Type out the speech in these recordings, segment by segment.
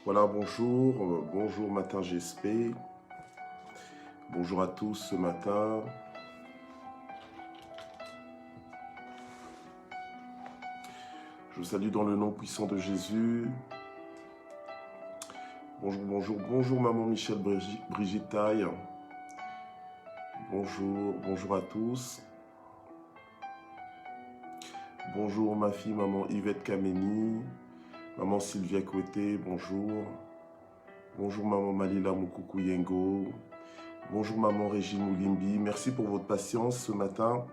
Voilà, bonjour, bonjour matin GSP, bonjour à tous ce matin. Je vous salue dans le nom puissant de Jésus. Bonjour, bonjour, bonjour maman Michel Brigitte Taille. Bonjour, bonjour à tous. Bonjour ma fille maman Yvette Kameni, maman Sylvia Kouete, bonjour. Bonjour maman Malila Moukoukou Yengo. Bonjour maman Régine Moulimbi, merci pour votre patience ce matin.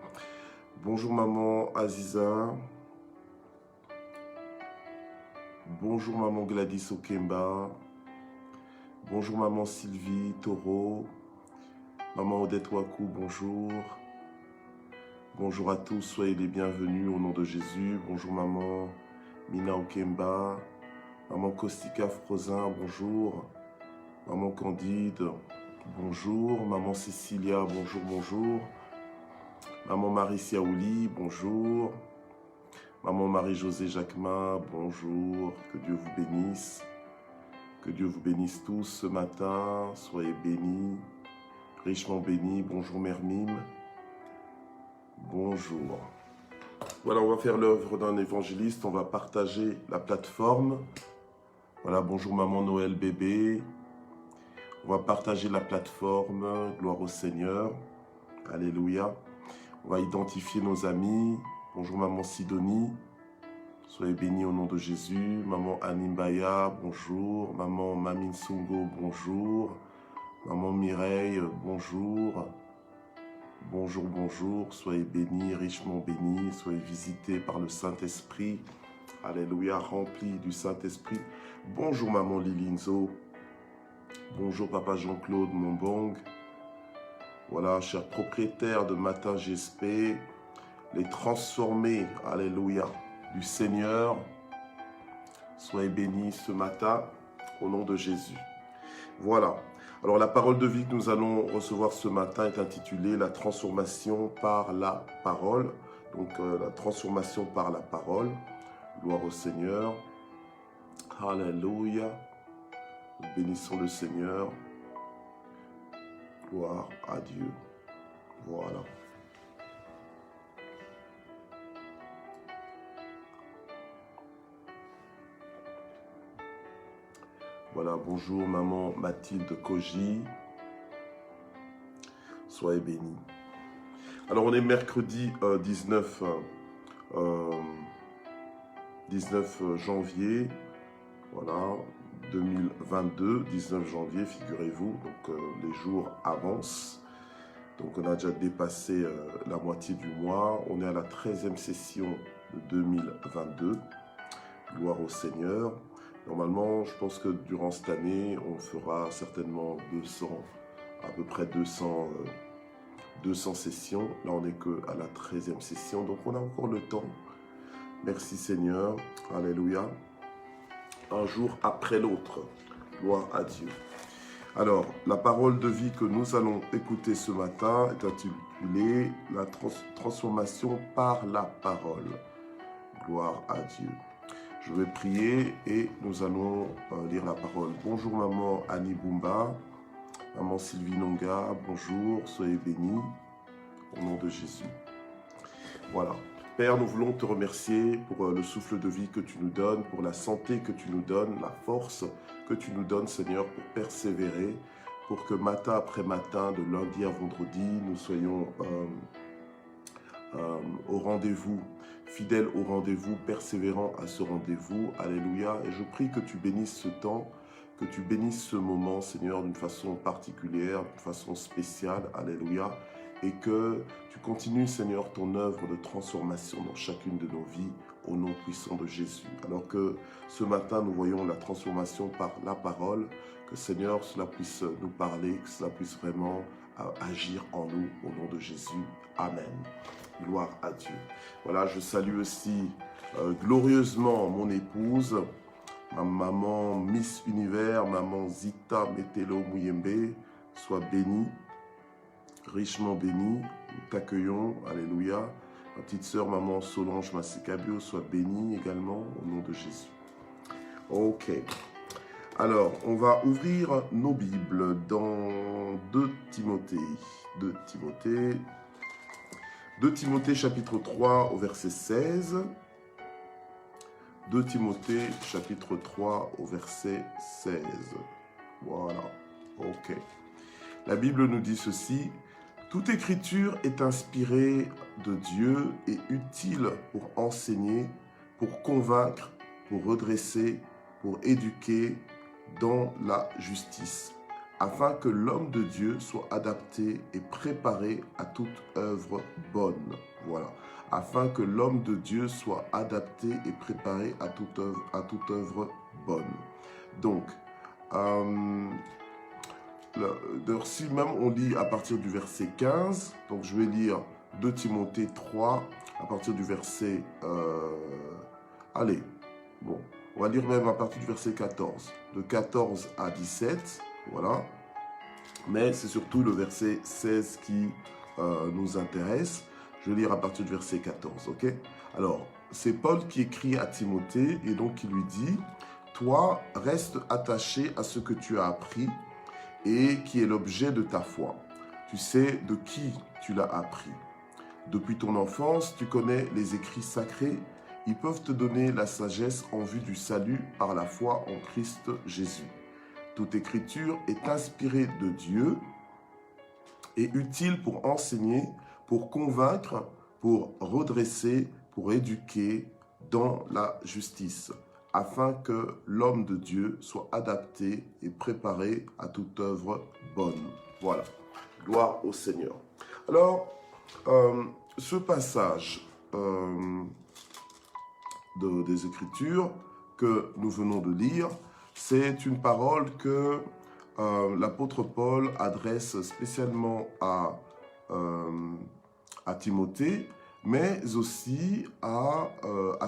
Bonjour maman Aziza. Bonjour maman Gladys Okemba. Bonjour maman Sylvie Taureau. Maman Odette Wakou, bonjour. Bonjour à tous, soyez les bienvenus au nom de Jésus. Bonjour maman Mina Okemba. Maman Kostika Frosin, bonjour. Maman Candide, bonjour. Maman Cécilia, bonjour, bonjour. Maman Marie Siaouli, bonjour. Maman Marie-Josée Jacquemin, bonjour. Que Dieu vous bénisse. Que Dieu vous bénisse tous ce matin. Soyez bénis, richement bénis. Bonjour Mère Mime. Bonjour. Voilà, on va faire l'œuvre d'un évangéliste. On va partager la plateforme. Voilà, bonjour Maman Noël Bébé. On va partager la plateforme. Gloire au Seigneur. Alléluia. On va identifier nos amis. Bonjour Maman Sidonie. Soyez bénis au nom de Jésus. Maman Animbaya, bonjour. Maman Mamine Sungo, bonjour. Maman Mireille, bonjour. Bonjour, bonjour. Soyez bénis, richement bénis. Soyez visités par le Saint-Esprit. Alléluia, remplis du Saint-Esprit. Bonjour Maman Lilinzo. Bonjour Papa Jean-Claude Monbong. Voilà, chers propriétaires de Matin GSP, les transformés, alléluia, du Seigneur, soyez bénis ce matin au nom de Jésus. Voilà, alors la parole de vie que nous allons recevoir ce matin est intitulée « La transformation par la parole ». Donc la transformation par la parole, gloire au Seigneur, alléluia, nous bénissons le Seigneur, gloire à Dieu, voilà. Voilà, bonjour maman Mathilde Koji, soyez bénis. Alors on est mercredi 19 janvier, voilà, 2022, 19 janvier, figurez-vous, donc les jours avancent. Donc on a déjà dépassé la moitié du mois, on est à la 13e session de 2022, gloire au Seigneur. Normalement, je pense que durant cette année, on fera certainement 200, à peu près 200 sessions. Là, on n'est qu'à la 13e session, donc on a encore le temps. Merci Seigneur, alléluia. Un jour après l'autre, gloire à Dieu. Alors, la parole de vie que nous allons écouter ce matin est intitulée « La transformation par la parole ». Gloire à Dieu. Je vais prier et nous allons lire la parole. Bonjour maman Annie Boumba, maman Sylvie Nonga, bonjour, soyez bénis au nom de Jésus. Voilà. Père, nous voulons te remercier pour le souffle de vie que tu nous donnes, pour la santé que tu nous donnes, la force que tu nous donnes, Seigneur, pour persévérer, pour que matin après matin, de lundi à vendredi, nous soyons au rendez-vous, fidèles au rendez-vous, persévérants à ce rendez-vous. Alléluia. Et je prie que tu bénisses ce temps, que tu bénisses ce moment, Seigneur, d'une façon particulière, d'une façon spéciale. Alléluia. Et que tu continues, Seigneur, ton œuvre de transformation dans chacune de nos vies, au nom puissant de Jésus. Alors que ce matin, nous voyons la transformation par la parole, que, Seigneur, cela puisse nous parler, que cela puisse vraiment agir en nous, au nom de Jésus. Amen. Gloire à Dieu. Voilà, je salue aussi glorieusement mon épouse, ma maman Miss Univers, maman Zita Metelo Mouyembe, sois bénie, richement bénie, nous t'accueillons, alléluia. Ma petite sœur, maman Solange Massikabio, sois bénie également, au nom de Jésus. Ok. Alors, on va ouvrir nos Bibles dans 2 Timothée. 2 Timothée chapitre 3 au verset 16. 2 Timothée chapitre 3 au verset 16. Voilà, ok. La Bible nous dit ceci. Toute écriture est inspirée de Dieu et utile pour enseigner, pour convaincre, pour redresser, pour éduquer dans la justice, afin que l'homme de Dieu soit adapté et préparé à toute œuvre bonne. Voilà. Afin que l'homme de Dieu soit adapté et préparé à toute œuvre bonne. Donc, si même on lit à partir du verset 15, donc je vais lire 2 Timothée 3 à partir du verset... allez, bon, on va lire même à partir du verset 14, de 14 à 17, voilà. Mais c'est surtout le verset 16 qui nous intéresse. Je vais lire à partir du verset 14, ok? Alors, c'est Paul qui écrit à Timothée et donc il lui dit « Toi, reste attaché à ce que tu as appris et qui est l'objet de ta foi. Tu sais de qui tu l'as appris. Depuis ton enfance, tu connais les écrits sacrés. Ils peuvent te donner la sagesse en vue du salut par la foi en Christ Jésus. Toute écriture est inspirée de Dieu et utile pour enseigner, pour convaincre, pour redresser, pour éduquer dans la justice, afin que l'homme de Dieu soit adapté et préparé à toute œuvre bonne. » Voilà. Gloire au Seigneur. Alors, ce passage des Écritures que nous venons de lire, c'est une parole que l'apôtre Paul adresse spécialement à Timothée, mais aussi à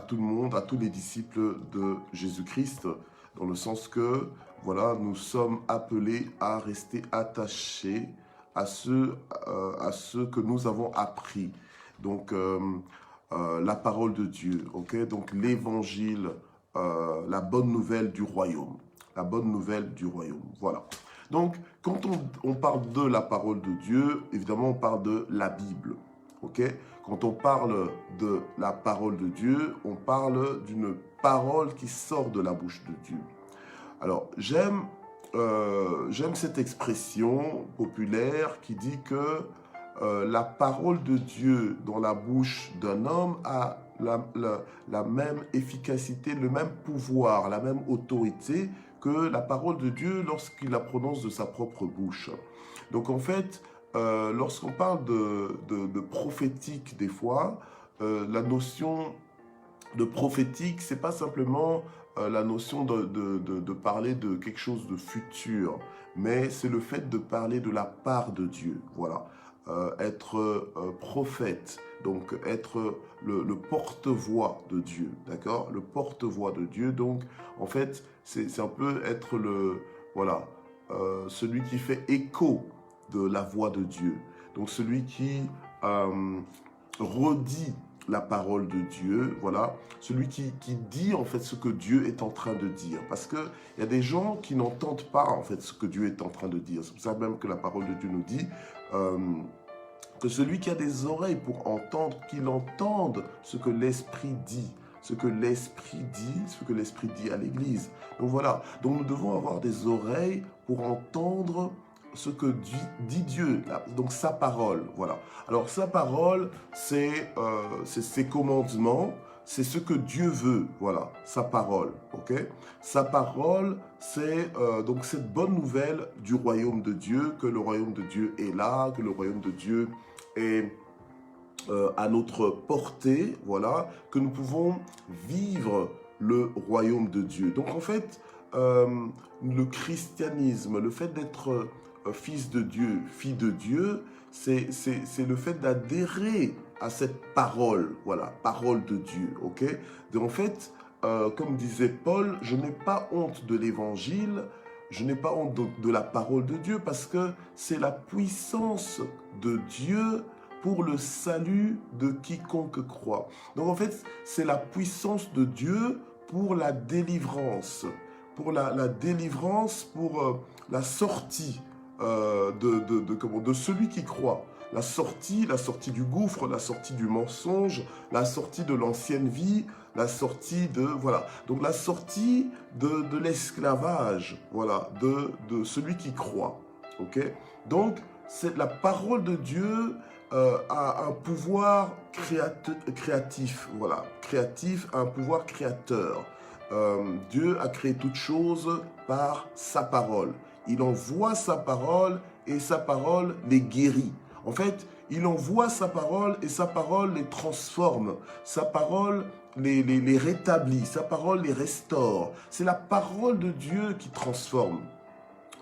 tout le monde, à tous les disciples de Jésus-Christ, dans le sens que, voilà, nous sommes appelés à rester attachés à ce que nous avons appris. Donc, la parole de Dieu, ok? Donc, l'évangile, la bonne nouvelle du royaume. La bonne nouvelle du royaume, voilà. Donc, quand on parle de la parole de Dieu, évidemment, on parle de la Bible. Okay? Quand on parle de la parole de Dieu, on parle d'une parole qui sort de la bouche de Dieu. Alors, j'aime cette expression populaire qui dit que la parole de Dieu dans la bouche d'un homme a la même efficacité, le même pouvoir, la même autorité que la parole de Dieu lorsqu'il la prononce de sa propre bouche. Donc, en fait, lorsqu'on parle de prophétique, des fois, la notion de prophétique, c'est pas simplement la notion de parler de quelque chose de futur, mais c'est le fait de parler de la part de Dieu, voilà. Être prophète, donc être le porte-voix de Dieu, d'accord? Le porte-voix de Dieu, donc en fait, c'est un peu être celui qui fait écho de la voix de Dieu. Donc celui qui redit la parole de Dieu, voilà, celui qui dit en fait ce que Dieu est en train de dire. Parce qu'il y a des gens qui n'entendent pas en fait ce que Dieu est en train de dire. C'est pour ça même que la parole de Dieu nous dit que celui qui a des oreilles pour entendre, qu'il entende ce que l'Esprit dit. Ce que l'Esprit dit à l'Église. Donc voilà, donc nous devons avoir des oreilles pour entendre ce que dit Dieu, donc sa parole, voilà. Alors sa parole, c'est ses commandements, c'est ce que Dieu veut, voilà, sa parole, ok? Sa parole, c'est donc cette bonne nouvelle du royaume de Dieu, que le royaume de Dieu est là, que le royaume de Dieu est à notre portée, voilà, que nous pouvons vivre le royaume de Dieu. Donc en fait, le christianisme, le fait d'être fils de Dieu, fille de Dieu, c'est le fait d'adhérer à cette parole, voilà, parole de Dieu, ok? Donc en fait, comme disait Paul, je n'ai pas honte de l'évangile, je n'ai pas honte de la parole de Dieu parce que c'est la puissance de Dieu pour le salut de quiconque croit. Donc en fait, c'est la puissance de Dieu pour la délivrance, pour la délivrance, pour la sortie de celui qui croit. La sortie du gouffre, la sortie du mensonge, la sortie de l'ancienne vie, la sortie de, voilà. Donc la sortie de l'esclavage, voilà, de celui qui croit. Ok? Donc, la parole de Dieu a un pouvoir créatif, voilà, créatif, un pouvoir créateur. Dieu a créé toutes choses par sa parole. Il envoie sa parole et sa parole les guérit. En fait, il envoie sa parole et sa parole les transforme. Sa parole les rétablit. Sa parole les restaure. C'est la parole de Dieu qui transforme.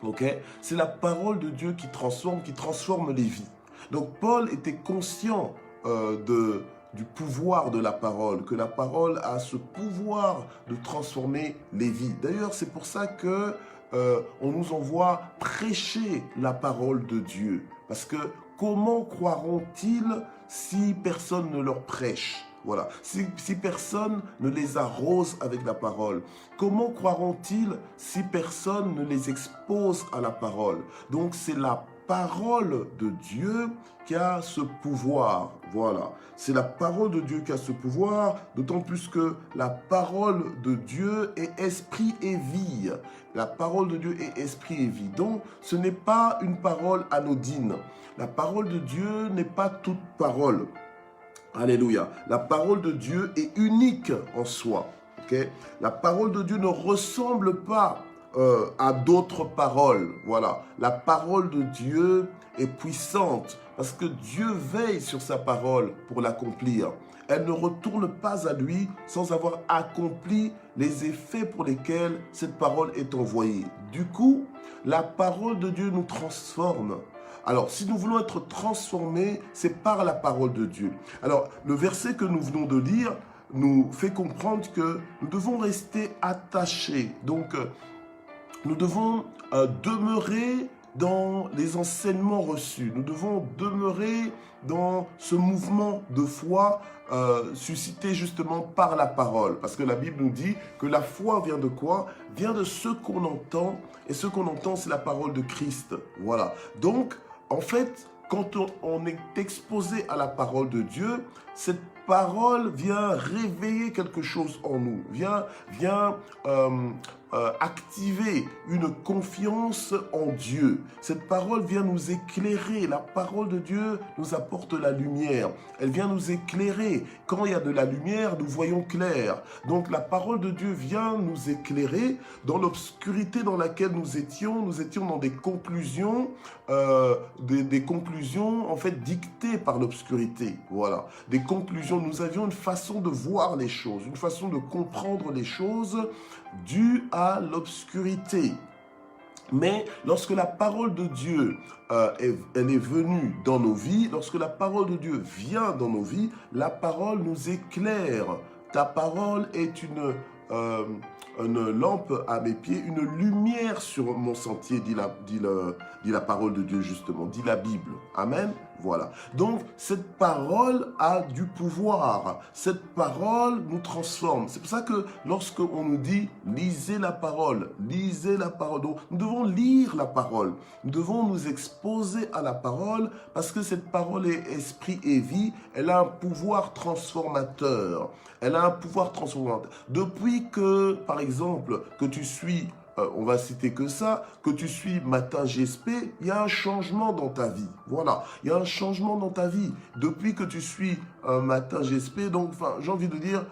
Okay? C'est la parole de Dieu qui transforme les vies. Donc Paul était conscient du pouvoir de la parole, que la parole a ce pouvoir de transformer les vies. D'ailleurs, c'est pour ça que on nous envoie prêcher la parole de Dieu. Parce que comment croiront-ils si personne ne leur prêche? Voilà. Si personne ne les arrose avec la parole, comment croiront-ils si personne ne les expose à la parole? Donc c'est la parole de Dieu qui a ce pouvoir. Voilà. C'est la parole de Dieu qui a ce pouvoir, d'autant plus que la parole de Dieu est esprit et vie. La parole de Dieu est esprit et vie. Donc ce n'est pas une parole anodine. La parole de Dieu n'est pas toute parole. Alléluia. La parole de Dieu est unique en soi. Okay? La parole de Dieu ne ressemble pas à d'autres paroles. Voilà. La parole de Dieu est puissante parce que Dieu veille sur sa parole pour l'accomplir. Elle ne retourne pas à lui sans avoir accompli les effets pour lesquels cette parole est envoyée. Du coup, la parole de Dieu nous transforme. Alors, si nous voulons être transformés, c'est par la parole de Dieu. Alors, le verset que nous venons de lire nous fait comprendre que nous devons rester attachés. Donc, nous devons demeurer dans les enseignements reçus. Nous devons demeurer dans ce mouvement de foi suscité justement par la parole. Parce que la Bible nous dit que la foi vient de quoi? Vient de ce qu'on entend. Et ce qu'on entend, c'est la parole de Christ. Voilà. Donc, en fait, quand on est exposé à la parole de Dieu, cette parole vient réveiller quelque chose en nous, vient activer une confiance en Dieu. Cette parole vient nous éclairer. La parole de Dieu nous apporte la lumière. Elle vient nous éclairer. Quand il y a de la lumière, nous voyons clair. Donc la parole de Dieu vient nous éclairer. Dans l'obscurité dans laquelle nous étions dans des conclusions, en fait dictées par l'obscurité. Voilà, des conclusions. Nous avions une façon de voir les choses, une façon de comprendre les choses due à l'obscurité. Mais lorsque la parole de Dieu elle est venue dans nos vies, lorsque la parole de Dieu vient dans nos vies, la parole nous éclaire. Ta parole est une lampe à mes pieds, une lumière sur mon sentier, dit la parole de Dieu justement, dit la Bible. Amen. Voilà. Donc, cette parole a du pouvoir. Cette parole nous transforme. C'est pour ça que lorsqu'on nous dit « lisez la parole », donc, nous devons lire la parole. Nous devons nous exposer à la parole parce que cette parole est esprit et vie. Elle a un pouvoir transformateur. Elle a un pouvoir transformateur. Depuis que, par exemple, que tu suis... on va citer que ça, que tu suis Matin GSP, il y a un changement dans ta vie. Voilà, il y a un changement dans ta vie. Depuis que tu suis Matin GSP, donc j'ai envie de dire,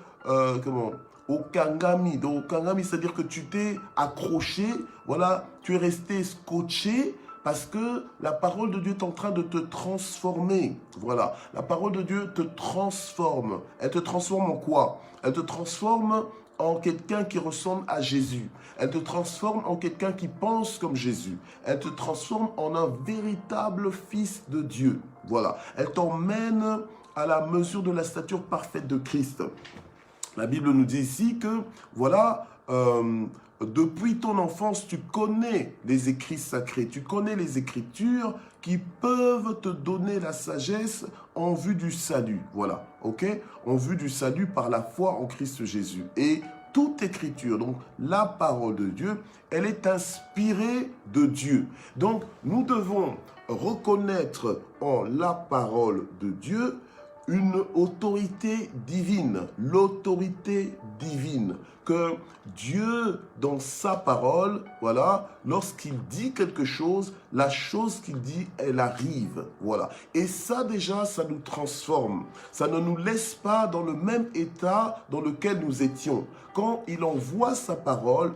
au Kangami. Donc, au Kangami, c'est-à-dire que tu t'es accroché, voilà, tu es resté scotché, parce que la parole de Dieu est en train de te transformer. Voilà, la parole de Dieu te transforme. Elle te transforme en quoi? Elle te transforme en quelqu'un qui ressemble à Jésus. Elle te transforme en quelqu'un qui pense comme Jésus. Elle te transforme en un véritable fils de Dieu. Voilà. Elle t'emmène à la mesure de la stature parfaite de Christ. La Bible nous dit ici que, voilà, depuis ton enfance, tu connais les écrits sacrés, tu connais les Écritures qui peuvent te donner la sagesse en vue du salut. Voilà, ok? En vue du salut par la foi en Christ Jésus. Et toute écriture, donc la parole de Dieu, elle est inspirée de Dieu. Donc, nous devons reconnaître en la parole de Dieu une autorité divine, l'autorité divine, que Dieu, dans sa parole, voilà, lorsqu'il dit quelque chose, la chose qu'il dit, elle arrive, voilà. Et ça, déjà, ça nous transforme. Ça ne nous laisse pas dans le même état dans lequel nous étions. Quand il envoie sa parole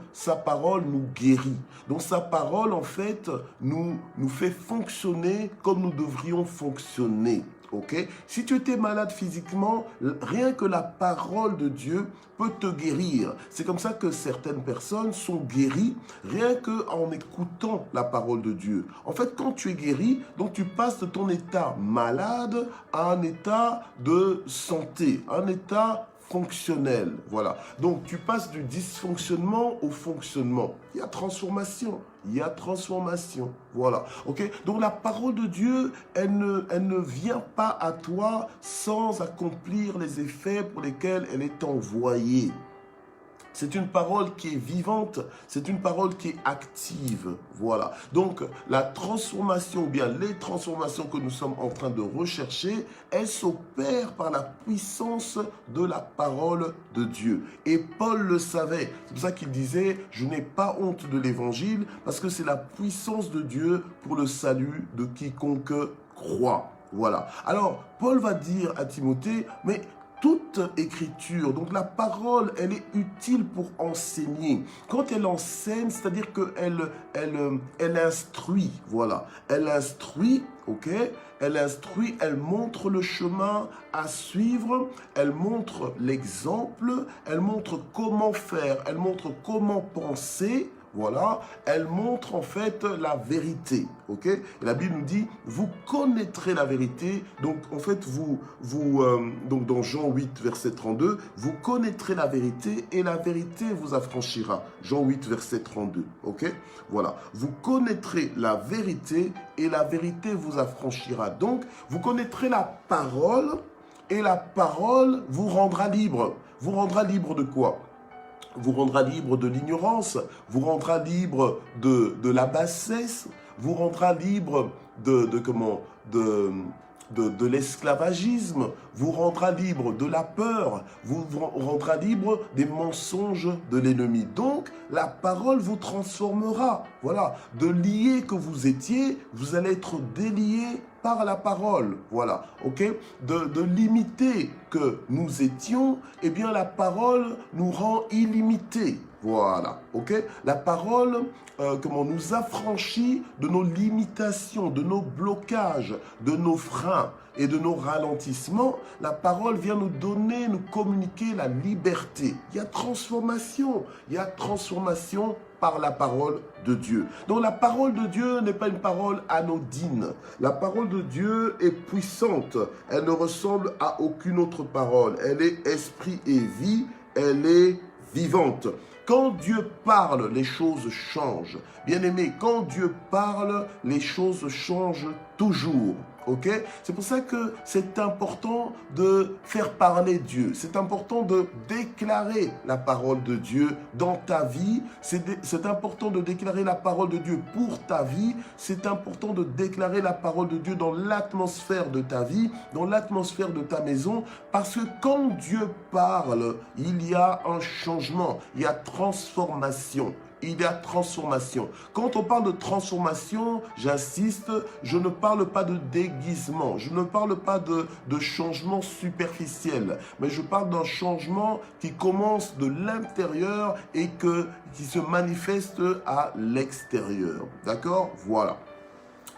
nous guérit. Donc, sa parole, en fait, nous fait fonctionner comme nous devrions fonctionner. Okay? Si tu étais malade physiquement, rien que la parole de Dieu peut te guérir. C'est comme ça que certaines personnes sont guéries rien qu'en écoutant la parole de Dieu. En fait, quand tu es guéri, donc tu passes de ton état malade à un état de santé, un état fonctionnel. Voilà. Donc, tu passes du dysfonctionnement au fonctionnement. Il y a transformation. Il y a transformation. Voilà. OK? Donc, la parole de Dieu, elle ne vient pas à toi sans accomplir les effets pour lesquels elle est envoyée. C'est une parole qui est vivante, c'est une parole qui est active. Voilà. Donc, la transformation, ou bien les transformations que nous sommes en train de rechercher, elles s'opèrent par la puissance de la parole de Dieu. Et Paul le savait. C'est pour ça qu'il disait, je n'ai pas honte de l'évangile, parce que c'est la puissance de Dieu pour le salut de quiconque croit. Voilà. Alors, Paul va dire à Timothée, mais toute écriture, donc la parole, elle est utile pour enseigner. Quand elle enseigne, c'est-à-dire qu'elle instruit, voilà. Elle instruit, ok? Elle instruit, elle montre le chemin à suivre, elle montre l'exemple, elle montre comment faire, elle montre comment penser. Voilà, elle montre en fait la vérité, ok? Et la Bible nous dit, vous connaîtrez la vérité. Donc en fait, donc dans Jean 8, verset 32, vous connaîtrez la vérité et la vérité vous affranchira. Jean 8, verset 32, ok? Voilà, vous connaîtrez la vérité et la vérité vous affranchira. Donc, vous connaîtrez la parole et la parole vous rendra libre. Vous rendra libre de quoi? Vous rendra libre de l'ignorance, vous rendra libre de la bassesse, vous rendra libre de l'esclavagisme, vous rendra libre de la peur, vous rendra libre des mensonges de l'ennemi. Donc, la parole vous transformera. Voilà, de lié que vous étiez, vous allez être délié par la parole, voilà, ok? De limité que nous étions, eh bien la parole nous rend illimités, voilà, ok? La parole, nous affranchit de nos limitations, de nos blocages, de nos freins et de nos ralentissements. La parole vient nous donner, nous communiquer la liberté. Il y a transformation par la parole de Dieu. Donc la parole de Dieu n'est pas une parole anodine. La parole de Dieu est puissante. Elle ne ressemble à aucune autre parole. Elle est esprit et vie. Elle est vivante. Quand Dieu parle, les choses changent. Bien-aimé, quand Dieu parle, les choses changent toujours. Ok? C'est pour ça que c'est important de faire parler Dieu. C'est important de déclarer la parole de Dieu dans ta vie. C'est important de déclarer la parole de Dieu pour ta vie. C'est important de déclarer la parole de Dieu dans l'atmosphère de ta vie, dans l'atmosphère de ta maison. Parce que quand Dieu parle, il y a un changement, il y a transformation. Il y a transformation. Quand on parle de transformation, j'insiste, je ne parle pas de déguisement, je ne parle pas de changement superficiel, mais je parle d'un changement qui commence de l'intérieur et qui se manifeste à l'extérieur. D'accord? Voilà.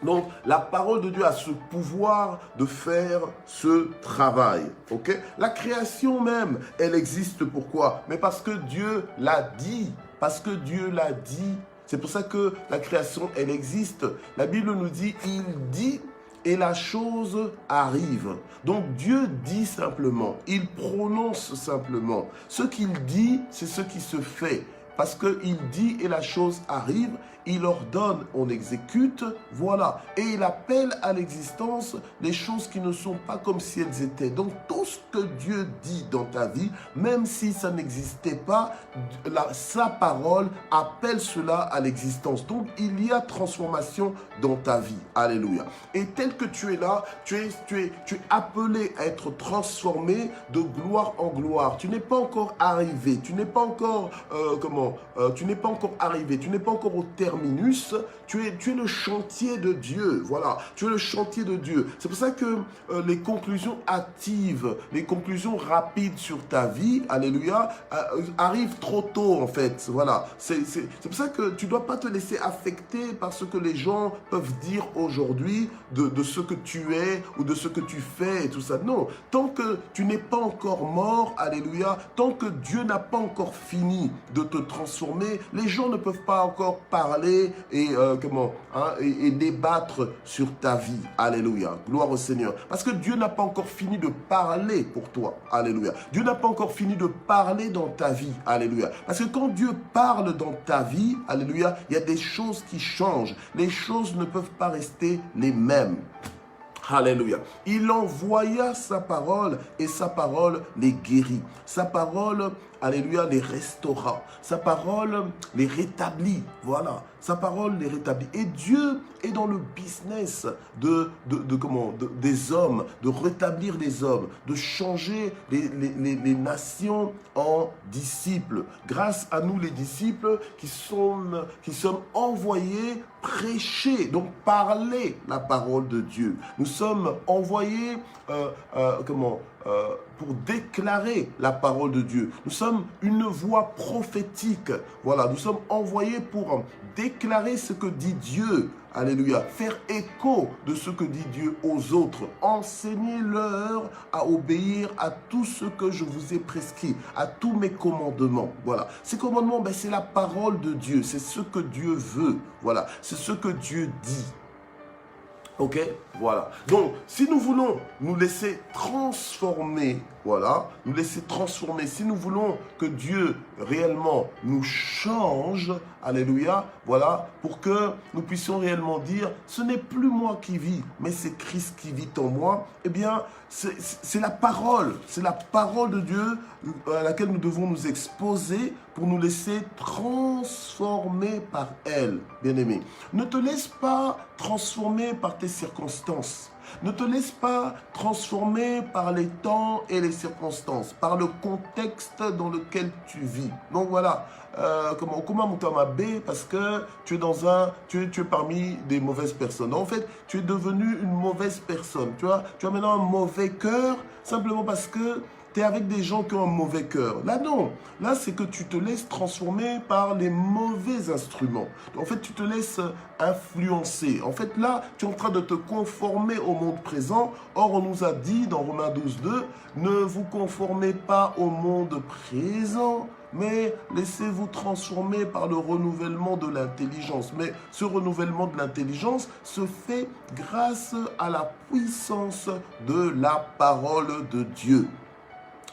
Donc, la parole de Dieu a ce pouvoir de faire ce travail. Ok? La création même, elle existe pourquoi? Mais parce que Dieu l'a dit. Parce que Dieu l'a dit. C'est pour ça que la création, elle existe. La Bible nous dit, il dit et la chose arrive. Donc Dieu dit simplement, il prononce simplement. Ce qu'il dit, c'est ce qui se fait. Parce qu'il dit et la chose arrive, il ordonne, on exécute, voilà. Et il appelle à l'existence les choses qui ne sont pas comme si elles étaient. Donc tout ce que Dieu dit dans ta vie, même si ça n'existait pas, sa parole appelle cela à l'existence. Donc il y a transformation dans ta vie. Alléluia. Et tel que tu es là, tu es appelé à être transformé de gloire en gloire. Tu n'es pas encore arrivé, tu n'es pas encore, tu n'es pas encore arrivé, tu n'es pas encore au terminus, tu es le chantier de Dieu, voilà, tu es le chantier de Dieu. C'est pour ça que les conclusions hâtives, les conclusions rapides sur ta vie, alléluia, arrivent trop tôt en fait, voilà. C'est pour ça que tu ne dois pas te laisser affecter par ce que les gens peuvent dire aujourd'hui de ce que tu es ou de ce que tu fais et tout ça. Non, tant que tu n'es pas encore mort, alléluia, tant que Dieu n'a pas encore fini de te transformer, les gens ne peuvent pas encore parler et débattre sur ta vie. Alléluia. Gloire au Seigneur. Parce que Dieu n'a pas encore fini de parler pour toi. Alléluia. Dieu n'a pas encore fini de parler dans ta vie. Alléluia. Parce que quand Dieu parle dans ta vie, alléluia, il y a des choses qui changent. Les choses ne peuvent pas rester les mêmes. Alléluia. Il envoya sa parole et sa parole les guérit. Sa parole, alléluia, les restaura. Sa parole les rétablit. Voilà. Sa parole les rétablit. Et Dieu est dans le business des hommes, de rétablir les hommes, de changer les nations en disciples. Grâce à nous les disciples qui sommes envoyés prêcher, donc parler la parole de Dieu. Nous sommes envoyés pour déclarer la parole de Dieu. Nous sommes une voix prophétique. Voilà, nous sommes envoyés pour déclarer ce que dit Dieu. Alléluia. Faire écho de ce que dit Dieu aux autres. Enseignez-leur à obéir à tout ce que je vous ai prescrit, à tous mes commandements. Voilà. Ces commandements, c'est la parole de Dieu. C'est ce que Dieu veut. Voilà. C'est ce que Dieu dit. Ok, voilà. Donc, si nous voulons nous laisser transformer, voilà, nous laisser transformer, si nous voulons que Dieu réellement nous change, alléluia, voilà, pour que nous puissions réellement dire, ce n'est plus moi qui vis, mais c'est Christ qui vit en moi, eh bien, c'est la parole de Dieu à laquelle nous devons nous exposer pour nous laisser transformer par elle, bien-aimé. Ne te laisse pas transformer par tes circonstances. Ne te laisse pas transformer par les temps et les circonstances, par le contexte dans lequel tu vis. Donc voilà, parce que tu es parmi des mauvaises personnes. En fait, tu es devenu une mauvaise personne. Tu as maintenant un mauvais cœur simplement parce que tu es avec des gens qui ont un mauvais cœur. Là, non. Là, c'est que tu te laisses transformer par les mauvais instruments. En fait, tu te laisses influencer. En fait, là, tu es en train de te conformer au monde présent. Or, on nous a dit dans Romains 12:2, ne vous conformez pas au monde présent, mais laissez-vous transformer par le renouvellement de l'intelligence. Mais ce renouvellement de l'intelligence se fait grâce à la puissance de la parole de Dieu.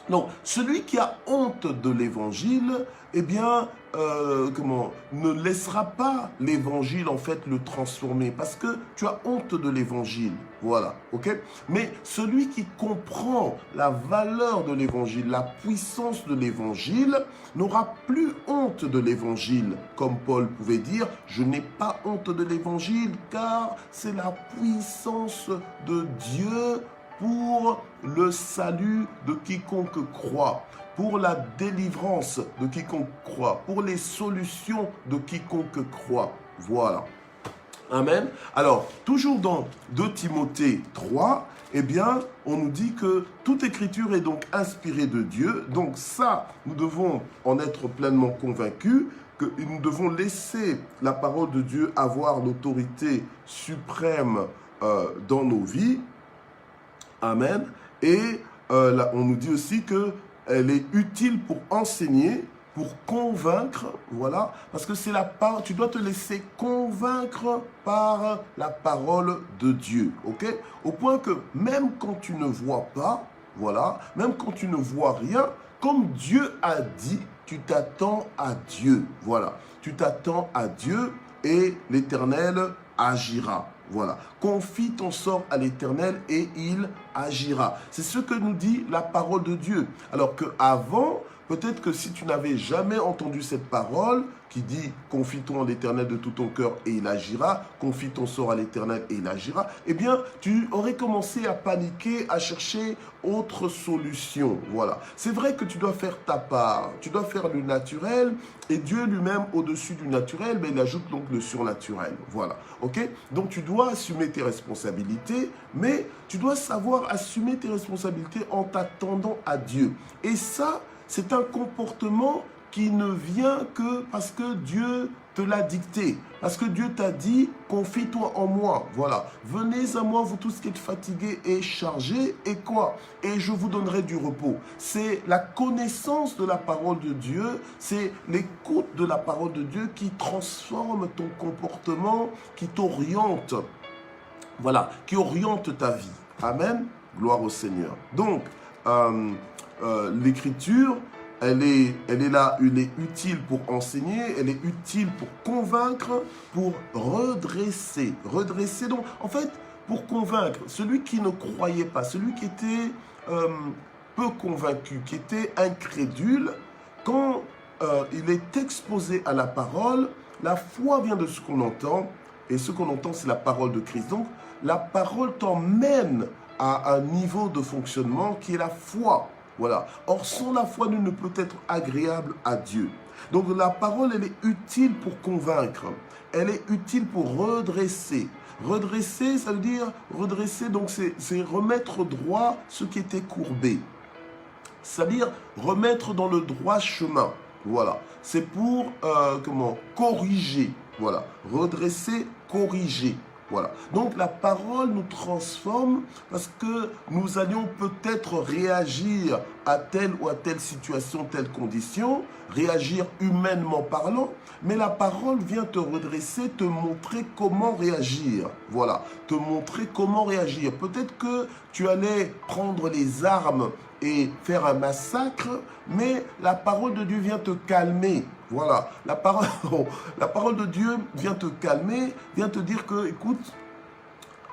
Donc, celui qui a honte de l'évangile, eh bien, ne laissera pas l'évangile, en fait, le transformer. Parce que tu as honte de l'évangile. Voilà, ok? Mais celui qui comprend la valeur de l'évangile, la puissance de l'évangile, n'aura plus honte de l'évangile. Comme Paul pouvait dire, je n'ai pas honte de l'évangile, car c'est la puissance de Dieu pour le salut de quiconque croit, pour la délivrance de quiconque croit, pour les solutions de quiconque croit. Voilà. Amen. Alors, toujours dans 2 Timothée 3, eh bien, on nous dit que toute écriture est donc inspirée de Dieu. Donc ça, nous devons en être pleinement convaincus, que nous devons laisser la parole de Dieu avoir l'autorité suprême dans nos vies. Amen. Et là, on nous dit aussi qu'elle est utile pour enseigner, pour convaincre, voilà, parce que c'est la part, tu dois te laisser convaincre par la parole de Dieu, ok? Au point que même quand tu ne vois pas, voilà, même quand tu ne vois rien, comme Dieu a dit, tu t'attends à Dieu. Voilà, tu t'attends à Dieu et l'Éternel agira. Voilà, confie ton sort à l'Éternel et il agira. C'est ce que nous dit la parole de Dieu. Alors qu'avant, peut-être que si tu n'avais jamais entendu cette parole qui dit « Confie-toi en l'Éternel de tout ton cœur et il agira »,« Confie ton sort à l'Éternel et il agira », eh bien, tu aurais commencé à paniquer, à chercher autre solution. Voilà. C'est vrai que tu dois faire ta part, tu dois faire le naturel et Dieu lui-même, au-dessus du naturel, mais il ajoute donc le surnaturel. Voilà. Ok? Donc, tu dois assumer tes responsabilités, mais tu dois savoir assumer tes responsabilités en t'attendant à Dieu. Et ça, c'est un comportement qui ne vient que parce que Dieu te l'a dicté. Parce que Dieu t'a dit, confie-toi en moi. Voilà. Venez à moi, vous tous qui êtes fatigués et chargés. Et quoi? Et je vous donnerai du repos. C'est la connaissance de la parole de Dieu. C'est l'écoute de la parole de Dieu qui transforme ton comportement, qui t'oriente. Voilà. Qui oriente ta vie. Amen. Gloire au Seigneur. Donc, l'écriture, elle est là, elle est utile pour enseigner, elle est utile pour convaincre, pour redresser. Redresser, donc, en fait, pour convaincre. Celui qui ne croyait pas, celui qui était peu convaincu, qui était incrédule, quand il est exposé à la parole, la foi vient de ce qu'on entend, et ce qu'on entend, c'est la parole de Christ. Donc, la parole t'emmène à un niveau de fonctionnement qui est la foi. Voilà. Or, sans la foi, nul ne peut être agréable à Dieu. Donc, la parole, elle est utile pour convaincre. Elle est utile pour redresser. Redresser, ça veut dire redresser, donc c'est remettre droit ce qui était courbé. C'est-à-dire remettre dans le droit chemin. Voilà. C'est pour, corriger. Voilà. Redresser, corriger. Voilà. Donc la parole nous transforme parce que nous allions peut-être réagir à telle ou à telle situation, telle condition, réagir humainement parlant, mais la parole vient te redresser, te montrer comment réagir. Voilà, te montrer comment réagir. Peut-être que tu allais prendre les armes et faire un massacre, mais la parole de Dieu vient te calmer. Voilà, la parole de Dieu vient te calmer, vient te dire que, écoute,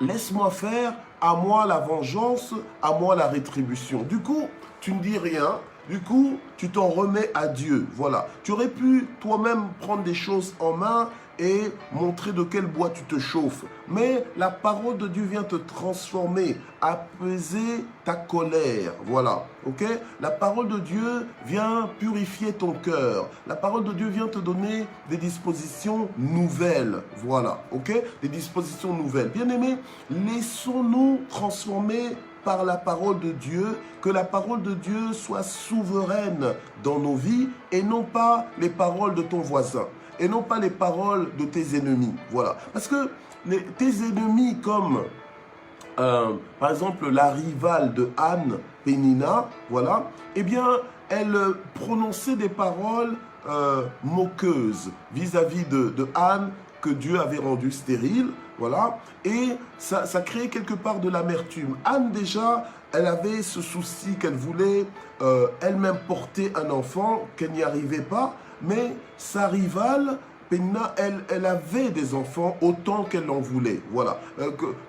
laisse-moi faire, à moi la vengeance, à moi la rétribution. Du coup, tu ne dis rien, du coup, tu t'en remets à Dieu. Voilà, tu aurais pu toi-même prendre des choses en main et montrer de quel bois tu te chauffes. Mais la parole de Dieu vient te transformer, apaiser ta colère. Voilà, ok? La parole de Dieu vient purifier ton cœur. La parole de Dieu vient te donner des dispositions nouvelles. Voilà, ok? Des dispositions nouvelles. Bien-aimés, laissons-nous transformer par la parole de Dieu, que la parole de Dieu soit souveraine dans nos vies et non pas les paroles de ton voisin. Et non pas les paroles de tes ennemis. Voilà. Parce que tes ennemis comme, par exemple, la rivale de Anne, Pénina, voilà, eh bien, elle prononçait des paroles moqueuses vis-à-vis de Anne que Dieu avait rendue stérile, voilà, et ça créait quelque part de l'amertume. Anne, déjà, elle avait ce souci qu'elle voulait elle-même porter un enfant, qu'elle n'y arrivait pas, mais sa rivale, Pénina, elle avait des enfants autant qu'elle en voulait. Voilà.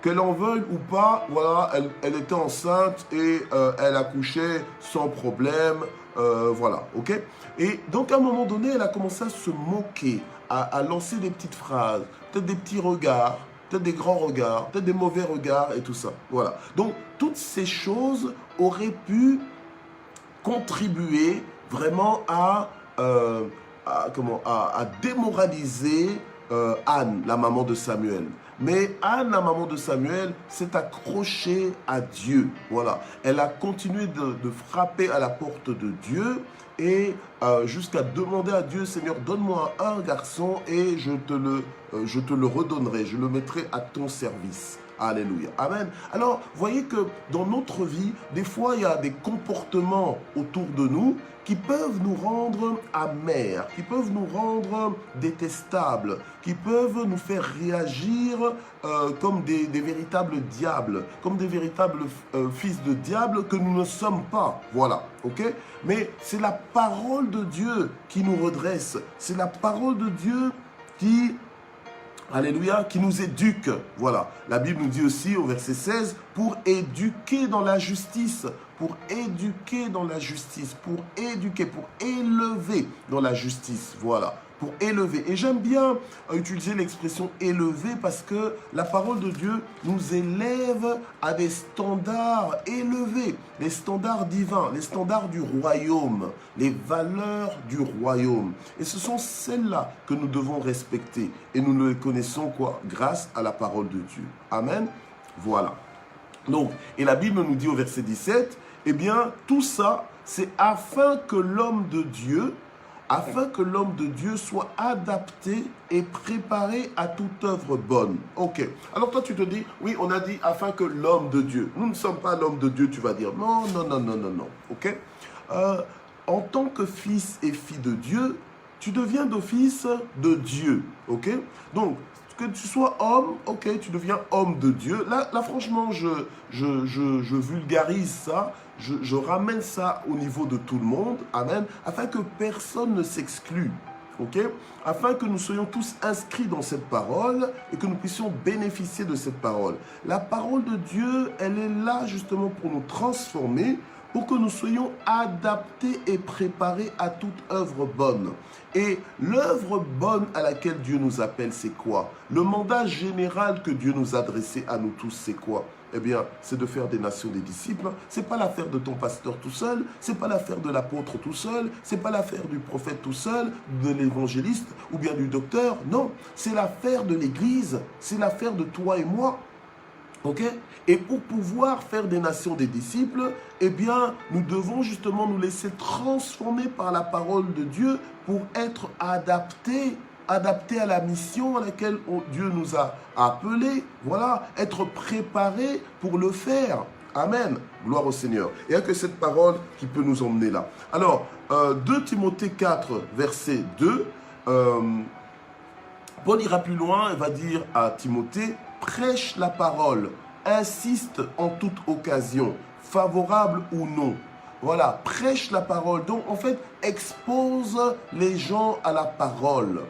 Qu'elle en veuille ou pas, voilà, elle était enceinte et elle accouchait sans problème. Voilà, ok? Et donc, à un moment donné, elle a commencé à se moquer, à lancer des petites phrases, peut-être des petits regards, peut-être des grands regards, peut-être des mauvais regards et tout ça. Voilà. Donc, toutes ces choses auraient pu contribuer vraiment à démoraliser Anne, la maman de Samuel. Mais Anne, la maman de Samuel, s'est accrochée à Dieu. Voilà. Elle a continué de frapper à la porte de Dieu et jusqu'à demander à Dieu, Seigneur, donne-moi un garçon et je te le redonnerai, je le mettrai à ton service. Alléluia. Amen. Alors, voyez que dans notre vie, des fois, il y a des comportements autour de nous qui peuvent nous rendre amers, qui peuvent nous rendre détestables, qui peuvent nous faire réagir comme des véritables diables, comme des véritables fils de diable que nous ne sommes pas. Voilà, ok? Mais c'est la parole de Dieu qui nous redresse. C'est la parole de Dieu qui... Alléluia, qui nous éduque. Voilà, la Bible nous dit aussi au verset 16, pour éduquer dans la justice, pour éduquer dans la justice, pour éduquer, pour élever dans la justice. Voilà, pour élever. Et j'aime bien utiliser l'expression élever parce que la parole de Dieu nous élève à des standards élevés, les standards divins, les standards du royaume, les valeurs du royaume. Et ce sont celles-là que nous devons respecter. Et nous ne les connaissons quoi? Grâce à la parole de Dieu. Amen. Voilà. Donc, et la Bible nous dit au verset 17, eh bien, tout ça, c'est afin que l'homme de Dieu soit adapté et préparé à toute œuvre bonne. Ok. Alors toi, tu te dis, oui, on a dit afin que l'homme de Dieu. Nous ne sommes pas l'homme de Dieu, tu vas dire. Non, non, non, non, non, non. Ok. En tant que fils et fille de Dieu, tu deviens d'office de Dieu. Ok. Donc, que tu sois homme, ok, tu deviens homme de Dieu. Là franchement, je vulgarise ça, je ramène ça au niveau de tout le monde, amen, afin que personne ne s'exclue, ok, afin que nous soyons tous inscrits dans cette parole et que nous puissions bénéficier de cette parole. La parole de Dieu, elle est là justement pour nous transformer, pour que nous soyons adaptés et préparés à toute œuvre bonne. Et l'œuvre bonne à laquelle Dieu nous appelle, c'est quoi? Le mandat général que Dieu nous a adressé à nous tous, c'est quoi? Eh bien, c'est de faire des nations des disciples. Ce n'est pas l'affaire de ton pasteur tout seul, ce n'est pas l'affaire de l'apôtre tout seul, ce n'est pas l'affaire du prophète tout seul, de l'évangéliste ou bien du docteur. Non, c'est l'affaire de l'Église, c'est l'affaire de toi et moi. Ok? Et pour pouvoir faire des nations des disciples, eh bien, nous devons justement nous laisser transformer par la parole de Dieu pour être adaptés à la mission à laquelle Dieu nous a appelés. Voilà, être préparés pour le faire. Amen. Gloire au Seigneur. Il n'y a que cette parole qui peut nous emmener là. Alors, 2 Timothée 4, verset 2, Paul ira plus loin et va dire à Timothée, prêche la parole, insiste en toute occasion, favorable ou non. Voilà, prêche la parole. Donc, en fait, expose les gens à la parole.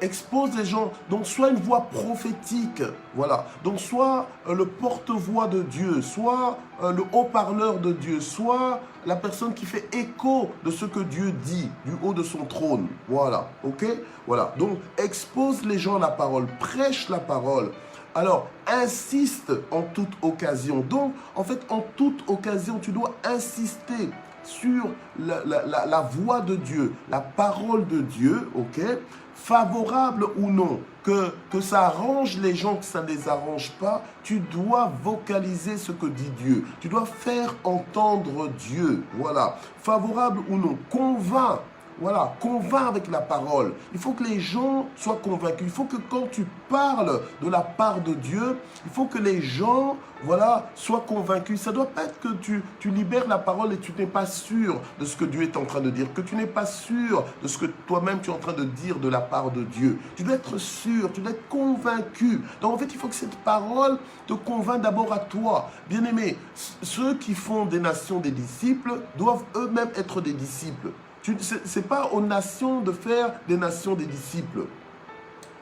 Expose les gens. Donc, soit une voix prophétique. Voilà. Donc, soit le porte-voix de Dieu, soit le haut-parleur de Dieu, soit la personne qui fait écho de ce que Dieu dit du haut de son trône. Voilà. OK? Voilà. Donc, expose les gens à la parole. Prêche la parole. Alors, insiste en toute occasion. Donc, en fait, en toute occasion, tu dois insister sur la voix de Dieu, la parole de Dieu, ok, favorable ou non, que ça arrange les gens, que ça ne les arrange pas, tu dois vocaliser ce que dit Dieu. Tu dois faire entendre Dieu, voilà, favorable ou non, convainc. Voilà, convainc avec la parole. Il faut que les gens soient convaincus. Il faut que quand tu parles de la part de Dieu, il faut que les gens, voilà, soient convaincus. Ça ne doit pas être que tu libères la parole et tu n'es pas sûr de ce que Dieu est en train de dire, que tu n'es pas sûr de ce que toi-même tu es en train de dire de la part de Dieu. Tu dois être sûr, tu dois être convaincu. Donc en fait, il faut que cette parole te convainc d'abord à toi. Bien-aimé, ceux qui font des nations des disciples doivent eux-mêmes être des disciples. Ce n'est pas aux nations de faire des nations des disciples.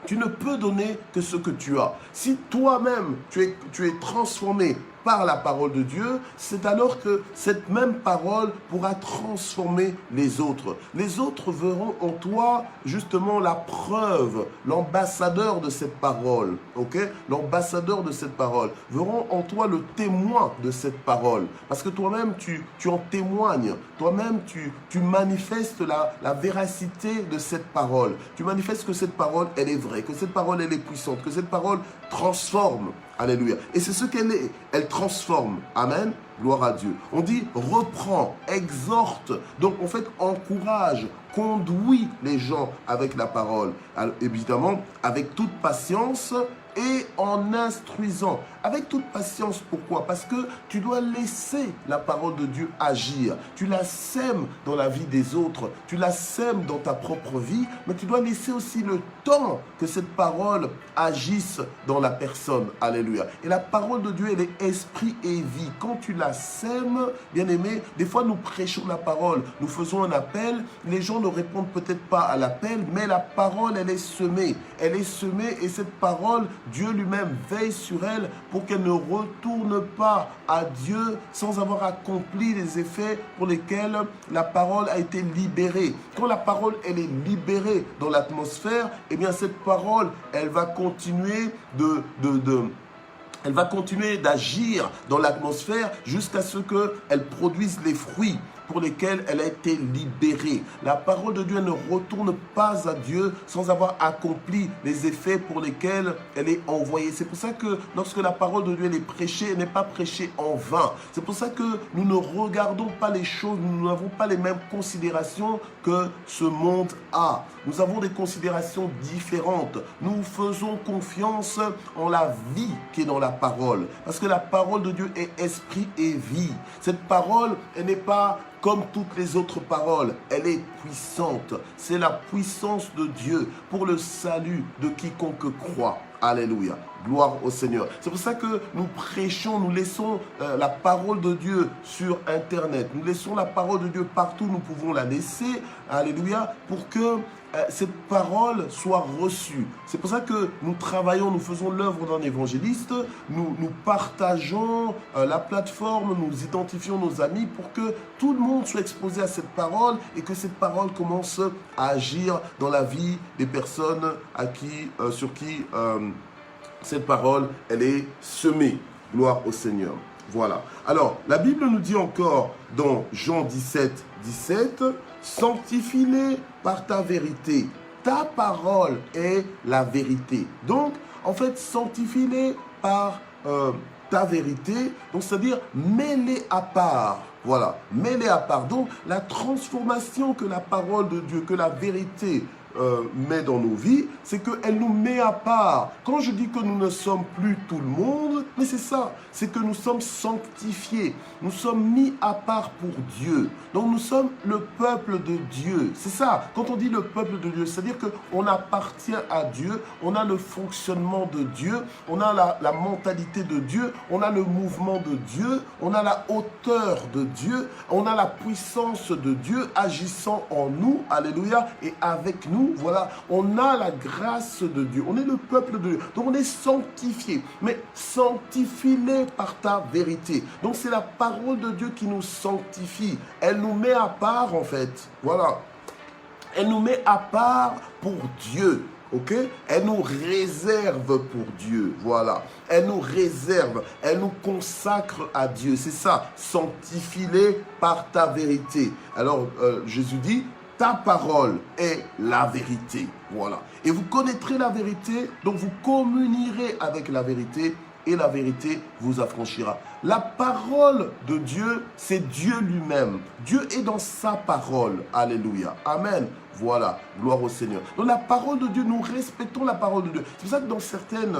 Tu ne peux donner que ce que tu as. Si toi-même, tu es transformé par la parole de Dieu, c'est alors que cette même parole pourra transformer les autres. Les autres verront en toi justement la preuve, l'ambassadeur de cette parole. Ok? L'ambassadeur de cette parole. Verront en toi le témoin de cette parole. Parce que toi-même, tu en témoignes. Toi-même, tu manifestes la véracité de cette parole. Tu manifestes que cette parole, elle est vraie, que cette parole, elle est puissante, que cette parole transforme. Alléluia. Et c'est ce qu'elle est. Elle transforme. Amen. Gloire à Dieu. On dit reprends, exhorte. Donc en fait, encourage, conduis les gens avec la parole. Alors, évidemment, avec toute patience et en instruisant. Avec toute patience, pourquoi? Parce que tu dois laisser la parole de Dieu agir. Tu la sèmes dans la vie des autres, tu la sèmes dans ta propre vie, mais tu dois laisser aussi le temps que cette parole agisse dans la personne. Alléluia. Et la parole de Dieu, elle est esprit et vie. Quand tu la sèmes, bien aimé, des fois nous prêchons la parole, nous faisons un appel, les gens ne répondent peut-être pas à l'appel, mais la parole, elle est semée. Elle est semée et cette parole, Dieu lui-même veille sur elle pour qu'elle ne retourne pas à Dieu sans avoir accompli les effets pour lesquels la parole a été libérée. Quand la parole, elle est libérée dans l'atmosphère, eh bien cette parole, elle va continuer elle va continuer d'agir dans l'atmosphère jusqu'à ce qu'elle produise les fruits pour lesquels elle a été libérée. La parole de Dieu ne retourne pas à Dieu sans avoir accompli les effets pour lesquels elle est envoyée. C'est pour ça que lorsque la parole de Dieu est prêchée, elle n'est pas prêchée en vain. C'est pour ça que nous ne regardons pas les choses, nous n'avons pas les mêmes considérations que ce monde a. Nous avons des considérations différentes. Nous faisons confiance en la vie qui est dans la parole. Parce que la parole de Dieu est esprit et vie. Cette parole, elle n'est pas comme toutes les autres paroles, elle est puissante. C'est la puissance de Dieu pour le salut de quiconque croit. Alléluia. Gloire au Seigneur. C'est pour ça que nous prêchons, nous laissons la parole de Dieu sur Internet. Nous laissons la parole de Dieu partout, nous pouvons la laisser. Alléluia. Pour que cette parole soit reçue. C'est pour ça que nous travaillons, nous faisons l'œuvre d'un évangéliste, nous partageons la plateforme, nous identifions nos amis pour que tout le monde soit exposé à cette parole et que cette parole commence à agir dans la vie des personnes sur qui cette parole, elle est semée. Gloire au Seigneur. Voilà. Alors, la Bible nous dit encore dans Jean 17, 17, sanctifie-les par ta vérité. Ta parole est la vérité. Donc, en fait, sanctifie-les par ta vérité. Donc, c'est-à-dire, mets-les à part. Voilà, mets-les à part. Donc, la transformation que la parole de Dieu, que la vérité met dans nos vies, c'est qu'elle nous met à part. Quand je dis que nous ne sommes plus tout le monde, mais c'est ça, c'est que nous sommes sanctifiés, nous sommes mis à part pour Dieu. Donc nous sommes le peuple de Dieu. C'est ça, quand on dit le peuple de Dieu, c'est-à-dire qu'on appartient à Dieu, on a le fonctionnement de Dieu, on a la mentalité de Dieu, on a le mouvement de Dieu, on a la hauteur de Dieu, on a la puissance de Dieu agissant en nous, alléluia, et avec nous. Voilà, on a la grâce de Dieu, on est le peuple de Dieu, donc on est sanctifié, mais sanctifie-les par ta vérité. Donc c'est la parole de Dieu qui nous sanctifie, elle nous met à part en fait, voilà, elle nous met à part pour Dieu. Ok? Elle nous réserve pour Dieu, voilà. Elle nous réserve, elle nous consacre à Dieu. C'est ça, sanctifie-les par ta vérité. Alors Jésus dit, ta parole est la vérité. Voilà. Et vous connaîtrez la vérité, donc vous communierez avec la vérité et la vérité vous affranchira. La parole de Dieu, c'est Dieu lui-même. Dieu est dans sa parole. Alléluia. Amen. Voilà, gloire au Seigneur. Donc la parole de Dieu, nous respectons la parole de Dieu. C'est pour ça que dans certaines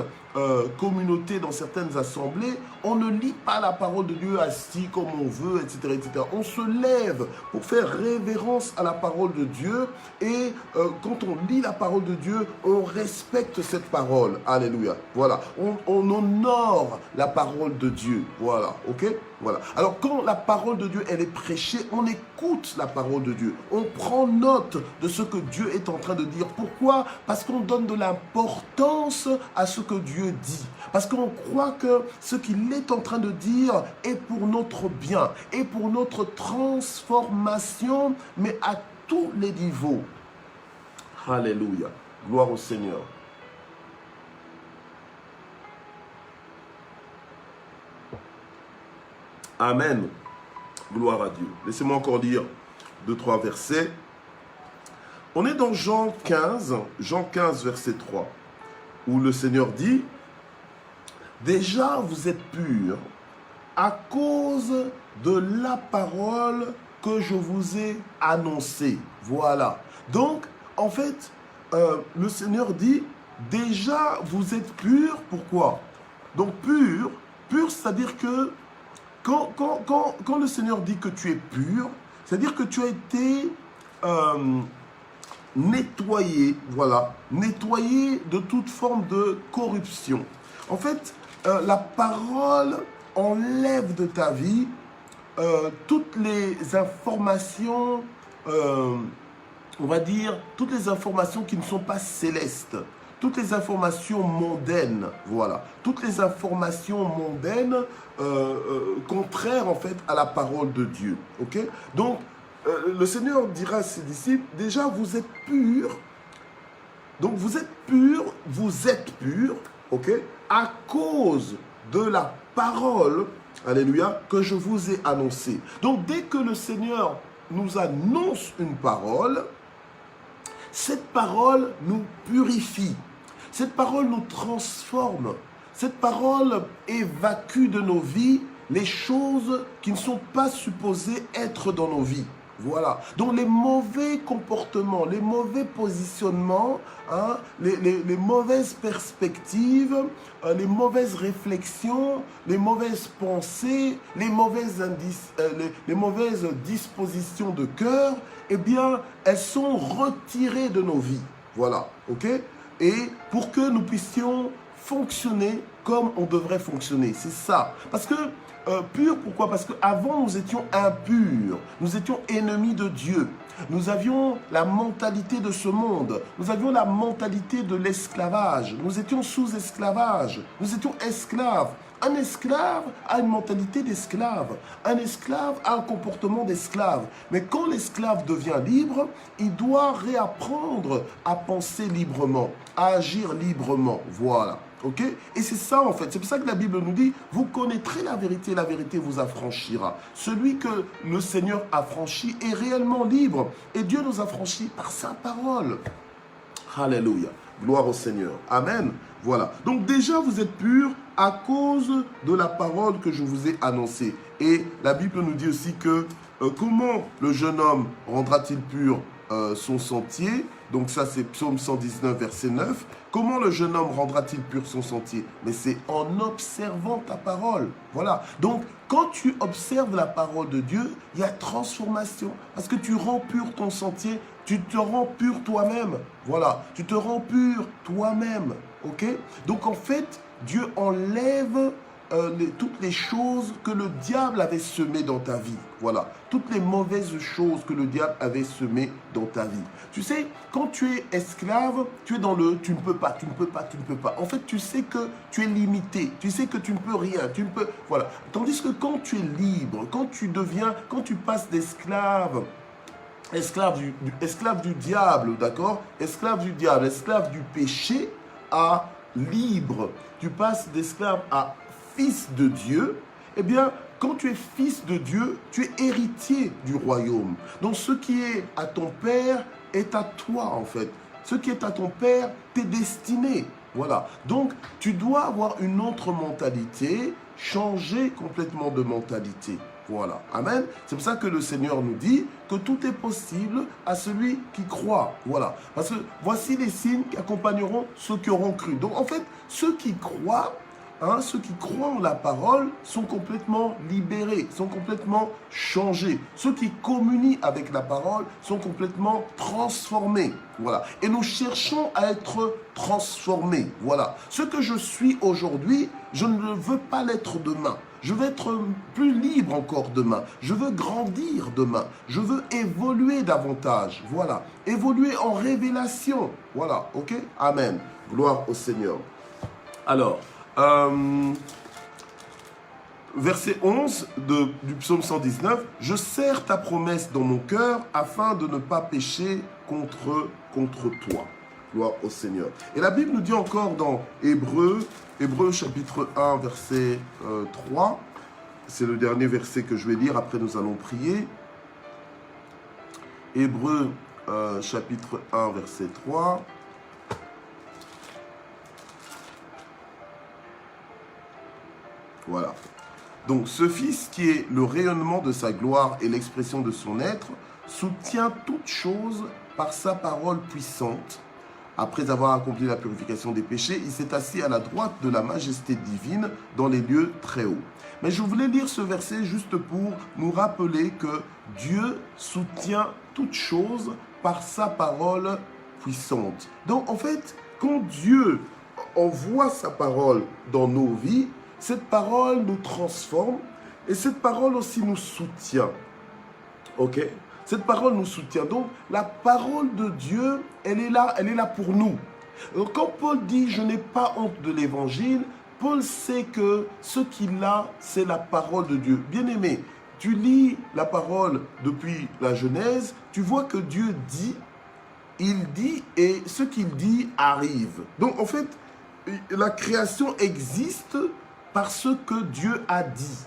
communautés, dans certaines assemblées, on ne lit pas la parole de Dieu assis comme on veut, etc., etc. On se lève pour faire révérence à la parole de Dieu et quand on lit la parole de Dieu, on respecte cette parole. Alléluia. Voilà, on honore la parole de Dieu. Voilà, ok? Voilà. Alors quand la parole de Dieu, elle est prêchée, on écoute la parole de Dieu. On prend note de ce que Dieu est en train de dire. Pourquoi? Parce qu'on donne de l'importance à ce que Dieu dit. Parce qu'on croit que ce qu'il est en train de dire est pour notre bien, est pour notre transformation, mais à tous les niveaux. Alléluia. Gloire au Seigneur. Amen. Gloire à Dieu. Laissez-moi encore lire 2-3 versets. On est dans Jean 15, verset 3, où le Seigneur dit, « Déjà vous êtes purs à cause de la parole que je vous ai annoncée. Voilà. Donc, en fait, le Seigneur dit, déjà vous êtes purs. Pourquoi? Donc, pur, c'est-à-dire que quand le Seigneur dit que tu es pur, c'est-à-dire que tu as été nettoyé, voilà, nettoyé de toute forme de corruption. En fait, la parole enlève de ta vie toutes les informations, on va dire, toutes les informations qui ne sont pas célestes, toutes les informations mondaines, voilà, toutes les informations mondaines contraires en fait à la parole de Dieu, ok? Donc, le Seigneur dira à ses disciples, déjà vous êtes purs, donc vous êtes purs, ok, à cause de la parole, alléluia, que je vous ai annoncée. Donc dès que le Seigneur nous annonce une parole, cette parole nous purifie, cette parole nous transforme, cette parole évacue de nos vies les choses qui ne sont pas supposées être dans nos vies. Voilà. Donc les mauvais comportements, les mauvais positionnements, hein, les mauvaises perspectives, les mauvaises réflexions, les mauvaises pensées, les mauvaises dispositions de cœur, eh bien, elles sont retirées de nos vies. Voilà. OK? Et pour que nous puissions fonctionner comme on devrait fonctionner. C'est ça. Parce que pur, pourquoi? Parce qu'avant, nous étions impurs, nous étions ennemis de Dieu. Nous avions la mentalité de ce monde, nous avions la mentalité de l'esclavage, nous étions sous esclavage, nous étions esclaves. Un esclave a une mentalité d'esclave, un esclave a un comportement d'esclave. Mais quand l'esclave devient libre, il doit réapprendre à penser librement, à agir librement. Voilà. Ok? Et c'est ça en fait, c'est pour ça que la Bible nous dit, vous connaîtrez la vérité vous affranchira. Celui que le Seigneur a franchi est réellement libre. Et Dieu nous a franchis par sa parole. Alléluia. Gloire au Seigneur. Amen. Voilà. Donc déjà vous êtes purs à cause de la parole que je vous ai annoncée. Et la Bible nous dit aussi que comment le jeune homme rendra-t-il pur son sentier? Donc ça c'est Psaume 119 verset 9. Comment le jeune homme rendra-t-il pur son sentier? Mais c'est en observant ta parole. Voilà. Donc quand tu observes la parole de Dieu, il y a transformation. Parce que tu rends pur ton sentier, tu te rends pur toi-même. Voilà. Tu te rends pur toi-même. Ok? Donc en fait, Dieu enlève toutes les choses que le diable avait semées dans ta vie. Voilà. Toutes les mauvaises choses que le diable avait semées dans ta vie. Tu sais, quand tu es esclave, tu es dans le tu ne peux pas, tu ne peux pas, tu ne peux pas. En fait, tu sais que tu es limité. Tu sais que tu ne peux rien. Tu ne peux. Voilà. Tandis que quand tu es libre, quand tu passes d'esclave, esclave du diable, d'accord? Esclave du diable, esclave du péché à libre. Tu passes d'esclave à fils de Dieu, eh bien, quand tu es fils de Dieu, tu es héritier du royaume. Donc, ce qui est à ton père est à toi, en fait. Ce qui est à ton père t'est destiné. Voilà. Donc, tu dois avoir une autre mentalité, changer complètement de mentalité. Voilà. Amen. C'est pour ça que le Seigneur nous dit que tout est possible à celui qui croit. Voilà. Parce que voici les signes qui accompagneront ceux qui auront cru. Donc, en fait, ceux qui croient, ceux qui croient en la parole sont complètement libérés, sont complètement changés. Ceux qui communient avec la parole sont complètement transformés. Voilà. Et nous cherchons à être transformés. Voilà. Ce que je suis aujourd'hui, je ne veux pas l'être demain. Je veux être plus libre encore demain. Je veux grandir demain. Je veux évoluer davantage. Voilà. Évoluer en révélation. Voilà. Ok? Amen. Gloire au Seigneur. Alors, verset 11 du psaume 119, « Je serre ta promesse dans mon cœur afin de ne pas pécher contre toi. » Gloire au Seigneur. Et la Bible nous dit encore dans Hébreux chapitre 1, verset 3, c'est le dernier verset que je vais lire, après nous allons prier. Hébreux chapitre 1, verset 3. Voilà. Donc ce Fils qui est le rayonnement de sa gloire et l'expression de son être, soutient toutes choses par sa parole puissante. Après avoir accompli la purification des péchés, il s'est assis à la droite de la majesté divine dans les lieux très hauts. Mais je voulais lire ce verset juste pour nous rappeler que Dieu soutient toutes choses par sa parole puissante. Donc en fait, quand Dieu envoie sa parole dans nos vies, cette parole nous transforme et cette parole aussi nous soutient. Ok? Cette parole nous soutient. Donc, la parole de Dieu, elle est là pour nous. Donc, quand Paul dit « je n'ai pas honte de l'évangile », Paul sait que ce qu'il a, c'est la parole de Dieu. Bien-aimé, tu lis la parole depuis la Genèse, tu vois que Dieu dit, il dit et ce qu'il dit arrive. Donc, en fait, la création existe parce que Dieu a dit.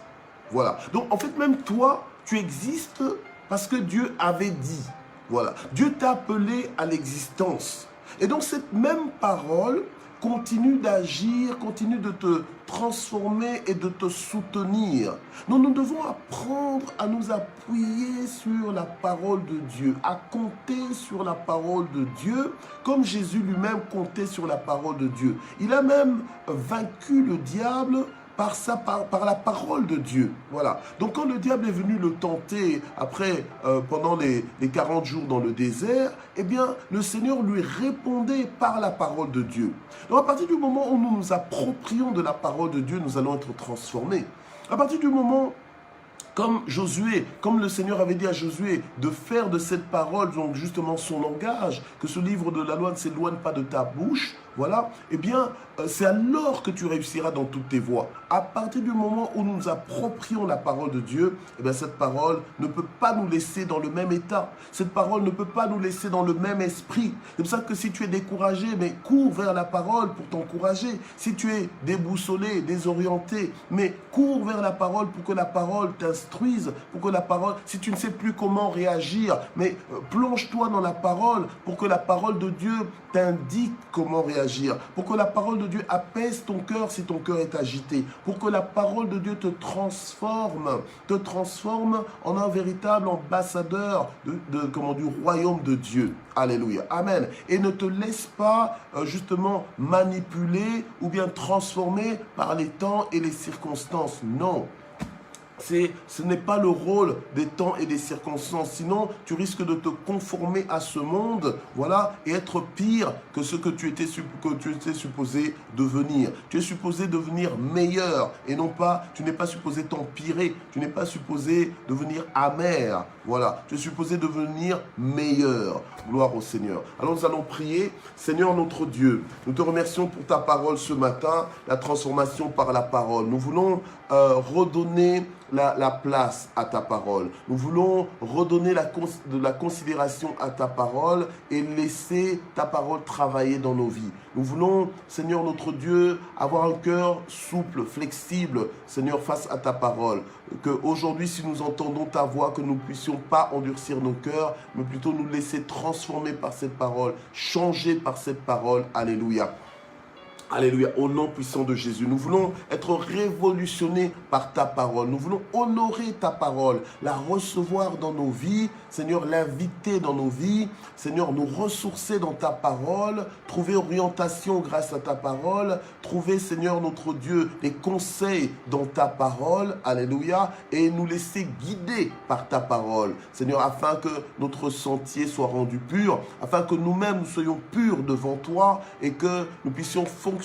Voilà. Donc, en fait, même toi, tu existes parce que Dieu avait dit. Voilà. Dieu t'a appelé à l'existence. Et donc, cette même parole continue d'agir, continue de te transformer et de te soutenir. Donc, nous devons apprendre à nous appuyer sur la parole de Dieu, à compter sur la parole de Dieu, comme Jésus lui-même comptait sur la parole de Dieu. Il a même vaincu le diable par la parole de Dieu. Voilà. Donc quand le diable est venu le tenter après, pendant les 40 jours dans le désert, eh bien, le Seigneur lui répondait par la parole de Dieu. Donc à partir du moment où nous nous approprions de la parole de Dieu, nous allons être transformés. À partir du moment comme Josué, comme le Seigneur avait dit à Josué, de faire de cette parole, donc justement son langage, que ce livre de la loi ne s'éloigne pas de ta bouche, voilà, eh bien, c'est alors que tu réussiras dans toutes tes voies. À partir du moment où nous nous approprions la parole de Dieu, eh bien, cette parole ne peut pas nous laisser dans le même état. Cette parole ne peut pas nous laisser dans le même esprit. C'est pour ça que si tu es découragé, mais cours vers la parole pour t'encourager. Si tu es déboussolé, désorienté, mais cours vers la parole pour que la parole t'instruise, pour que la parole, si tu ne sais plus comment réagir, mais plonge-toi dans la parole pour que la parole de Dieu t'indique comment réagir. Pour que la parole de Dieu apaise ton cœur si ton cœur est agité. Pour que la parole de Dieu te transforme en un véritable ambassadeur du royaume de Dieu. Alléluia. Amen. Et ne te laisse pas justement manipuler ou bien transformer par les temps et les circonstances. Non. Ce n'est pas le rôle des temps et des circonstances. Sinon, tu risques de te conformer à ce monde, voilà, et être pire que ce que tu étais supposé devenir. Tu es supposé devenir meilleur et non pas, tu n'es pas supposé t'empirer. Tu n'es pas supposé devenir amer. Voilà, tu es supposé devenir meilleur. Gloire au Seigneur. Alors nous allons prier. Seigneur notre Dieu, nous te remercions pour ta parole ce matin, la transformation par la parole. Nous voulons redonner la place à ta parole. Nous voulons redonner de la considération à ta parole et laisser ta parole travailler dans nos vies. Nous voulons, Seigneur notre Dieu, avoir un cœur souple, flexible, Seigneur, face à ta parole. Qu'aujourd'hui, si nous entendons ta voix, que nous ne puissions pas endurcir nos cœurs, mais plutôt nous laisser transformer par cette parole, changer par cette parole. Alléluia. Alléluia, au nom puissant de Jésus. Nous voulons être révolutionnés par ta parole. Nous voulons honorer ta parole, la recevoir dans nos vies. Seigneur, l'inviter dans nos vies. Seigneur, nous ressourcer dans ta parole. Trouver orientation grâce à ta parole. Trouver, Seigneur, notre Dieu, des conseils dans ta parole. Alléluia. Et nous laisser guider par ta parole. Seigneur, afin que notre sentier soit rendu pur. Afin que nous-mêmes, nous soyons purs devant toi. Et que nous puissions fonctionner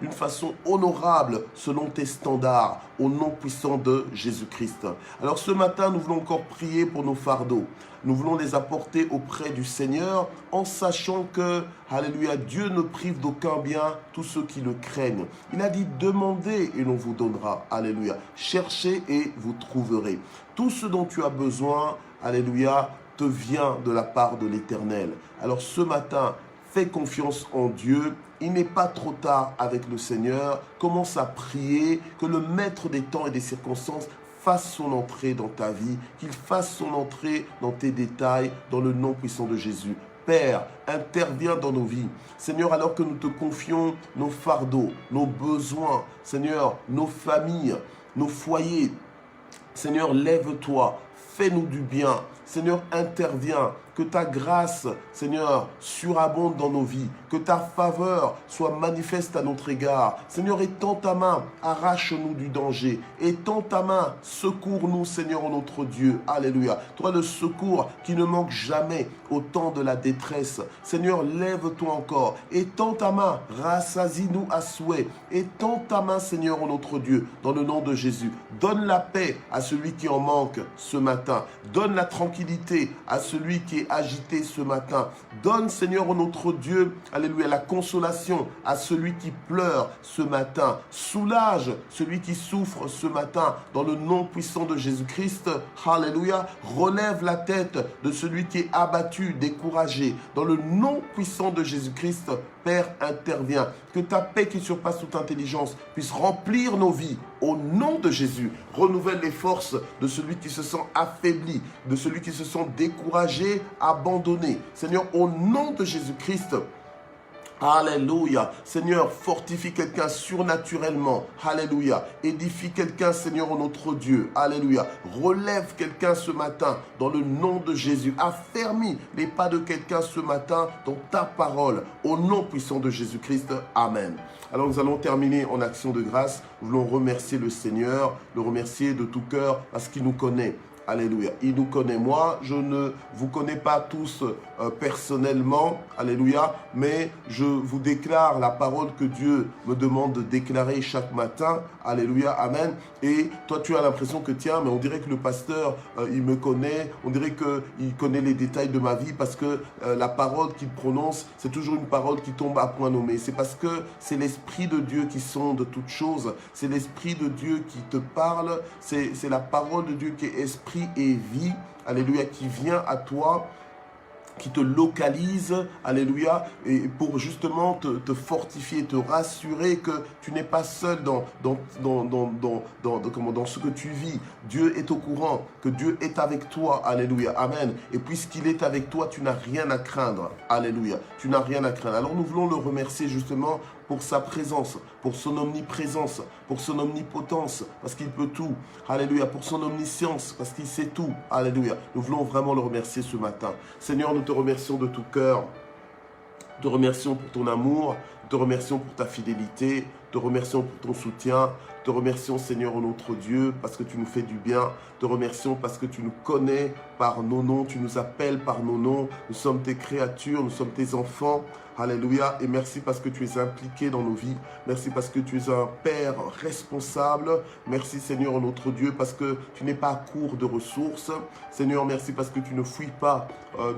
d'une façon honorable selon tes standards, au nom puissant de Jésus-Christ. Alors ce matin, nous voulons encore prier pour nos fardeaux. Nous voulons les apporter auprès du Seigneur en sachant que, alléluia, Dieu ne prive d'aucun bien tous ceux qui le craignent. Il a dit, demandez et l'on vous donnera, alléluia. Cherchez et vous trouverez. Tout ce dont tu as besoin, alléluia, te vient de la part de l'Éternel. Alors ce matin, fais confiance en Dieu. Il n'est pas trop tard avec le Seigneur. Commence à prier que le maître des temps et des circonstances fasse son entrée dans ta vie, qu'il fasse son entrée dans tes détails, dans le nom puissant de Jésus. Père, interviens dans nos vies. Seigneur, alors que nous te confions nos fardeaux, nos besoins, Seigneur, nos familles, nos foyers. Seigneur, lève-toi, fais-nous du bien. Seigneur, interviens, que ta grâce, Seigneur, surabonde dans nos vies, que ta faveur soit manifeste à notre égard. Seigneur, étends ta main, arrache-nous du danger. Étends ta main, secours-nous, Seigneur, notre Dieu. Alléluia. Toi, le secours qui ne manque jamais au temps de la détresse. Seigneur, lève-toi encore. Étends ta main, rassasie-nous à souhait. Étends ta main, Seigneur, notre Dieu, dans le nom de Jésus. Donne la paix à celui qui en manque ce matin. Donne la tranquillité à celui qui est agité ce matin. Donne, Seigneur, notre Dieu, alléluia, la consolation à celui qui pleure ce matin. Soulage celui qui souffre ce matin dans le nom puissant de Jésus-Christ. Alléluia. Relève la tête de celui qui est abattu, découragé. Dans le nom puissant de Jésus-Christ, Père, interviens. Que ta paix qui surpasse toute intelligence puisse remplir nos vies. Au nom de Jésus, renouvelle les forces de celui qui se sent affaibli, de celui qui se sent découragé, abandonné. Seigneur, au nom de Jésus-Christ, alléluia. Seigneur, fortifie quelqu'un surnaturellement. Alléluia. Édifie quelqu'un, Seigneur, notre Dieu. Alléluia. Relève quelqu'un ce matin dans le nom de Jésus. Affermis les pas de quelqu'un ce matin dans ta parole. Au nom puissant de Jésus-Christ. Amen. Alors nous allons terminer en action de grâce. Nous voulons remercier le Seigneur, le remercier de tout cœur parce qu'il nous connaît. Alléluia. Il nous connaît. Moi, je ne vous connais pas tous personnellement. Alléluia. Mais je vous déclare la parole que Dieu me demande de déclarer chaque matin. Alléluia. Amen. Et toi, tu as l'impression que tiens, mais on dirait que le pasteur, il me connaît. On dirait qu'il connaît les détails de ma vie parce que la parole qu'il prononce, c'est toujours une parole qui tombe à point nommé. C'est parce que c'est l'Esprit de Dieu qui sonde toutes choses. C'est l'Esprit de Dieu qui te parle. C'est la parole de Dieu qui est esprit et vie, alléluia, qui vient à toi, qui te localise, alléluia, et pour justement te fortifier, te rassurer que tu n'es pas seul dans ce que tu vis. Dieu est au courant, que Dieu est avec toi, alléluia, amen. Et puisqu'il est avec toi, tu n'as rien à craindre, alléluia, tu n'as rien à craindre. Alors nous voulons le remercier justement pour sa présence, pour son omniprésence, pour son omnipotence, parce qu'il peut tout. Alléluia. Pour son omniscience, parce qu'il sait tout. Alléluia. Nous voulons vraiment le remercier ce matin. Seigneur, nous te remercions de tout cœur. Te remercions pour ton amour. Te remercions pour ta fidélité. Te remercions pour ton soutien. Te remercions, Seigneur, notre Dieu, parce que tu nous fais du bien. Te remercions parce que tu nous connais par nos noms. Tu nous appelles par nos noms. Nous sommes tes créatures. Nous sommes tes enfants. Alléluia. Et merci parce que tu es impliqué dans nos vies. Merci parce que tu es un Père responsable. Merci, Seigneur, notre Dieu, parce que tu n'es pas à court de ressources. Seigneur, merci parce que tu ne fuis pas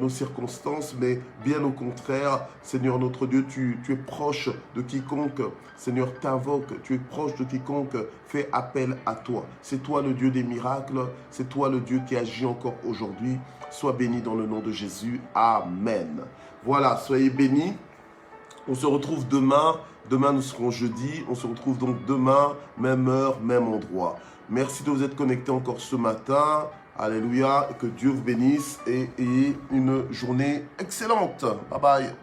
nos circonstances, mais bien au contraire, Seigneur, notre Dieu, tu es proche de quiconque, Seigneur, t'invoque. Tu es proche de quiconque fait appel à toi. C'est toi le Dieu des miracles. C'est toi le Dieu qui agit encore aujourd'hui. Sois béni dans le nom de Jésus. Amen. Voilà, soyez bénis. On se retrouve demain. Demain, nous serons jeudi. On se retrouve donc demain, même heure, même endroit. Merci de vous être connectés encore ce matin. Alléluia. Que Dieu vous bénisse et ayez une journée excellente. Bye bye.